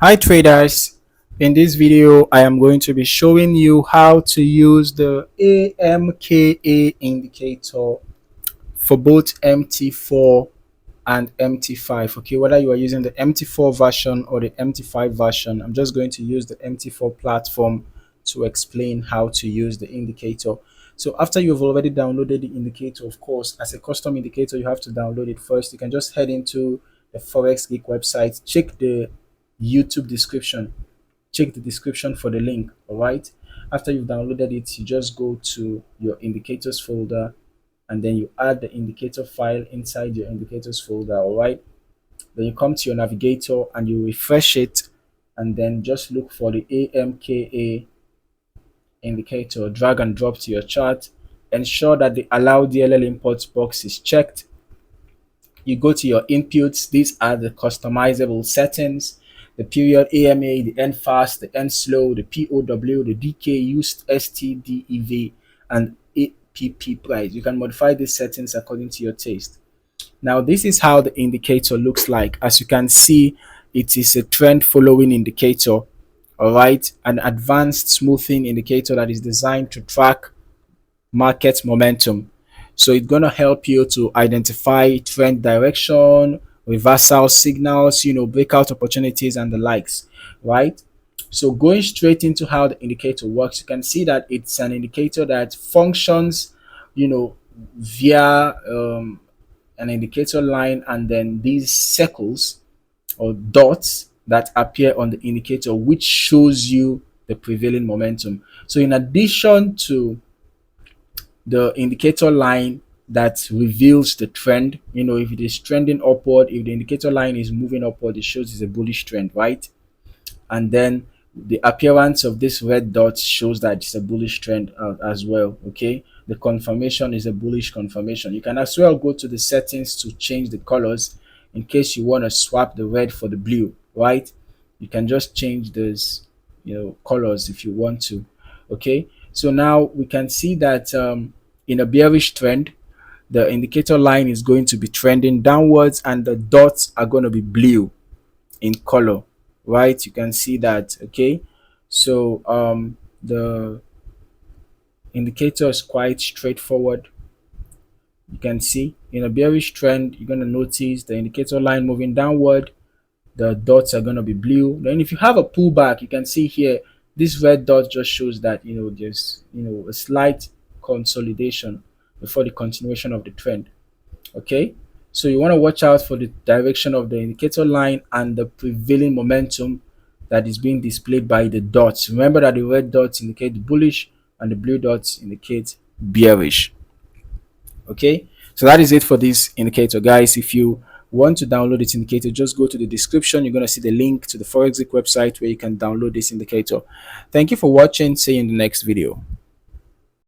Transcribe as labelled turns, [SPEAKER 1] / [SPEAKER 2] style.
[SPEAKER 1] Hi traders, in this video I am going to be showing you how to use the AMKA indicator for both MT4 and MT5. Okay, whether you are using the MT4 version or the MT5 version, I'm just going to use the MT4 platform to explain how to use the indicator. So after you've already downloaded the indicator, of course, as a custom indicator, you have to download it first. You can just head into the Forex Geek website, check the YouTube description, check the description for the link. All right, after you've downloaded it, you just go to your indicators folder and then you add the indicator file inside your indicators folder. All right, then you come to your navigator and you refresh it and then just look for the AMKA indicator, drag and drop to your chart, ensure that the allow DLL imports box is checked. You go to your inputs. These are the customizable settings: the period AMA, the end fast, the end slow, the POW, the DK used, STDEV, and APP price. You can modify these settings according to your taste. Now, this is how the indicator looks like. As you can see, it is a trend following indicator. All right, an advanced smoothing indicator that is designed to track market momentum. So it's going to help you to identify trend direction, reversal signals, breakout opportunities and the likes, right? So going straight into how the indicator works, you can see that it's an indicator that functions, via an indicator line and then these circles or dots that appear on the indicator, which shows you the prevailing momentum. So in addition to the indicator line that reveals the trend, if it is trending upward, if the indicator line is moving upward, it shows it's a bullish trend, right? And then the appearance of this red dot shows that it's a bullish trend as well. Okay, the confirmation is a bullish confirmation. You can as well go to the settings to change the colors in case you want to swap the red for the blue, right? You can just change those colors if you want to. Okay, so now we can see that in a bearish trend, the indicator line is going to be trending downwards and the dots are going to be blue in color, right? You can see that. Okay, so the indicator is quite straightforward. You can see in a bearish trend, you're going to notice the indicator line moving downward, the dots are going to be blue. Then if you have a pullback, you can see here this red dot just shows that there's a slight consolidation before the continuation of the trend. Okay, so you want to watch out for the direction of the indicator line and the prevailing momentum that is being displayed by the dots. Remember that the red dots indicate bullish and the blue dots indicate bearish. Okay, so that is it for this indicator, guys. If you want to download this indicator, just go to the description. You're going to see the link to the Forex website where you can download this indicator. Thank you for watching. See you in the next video.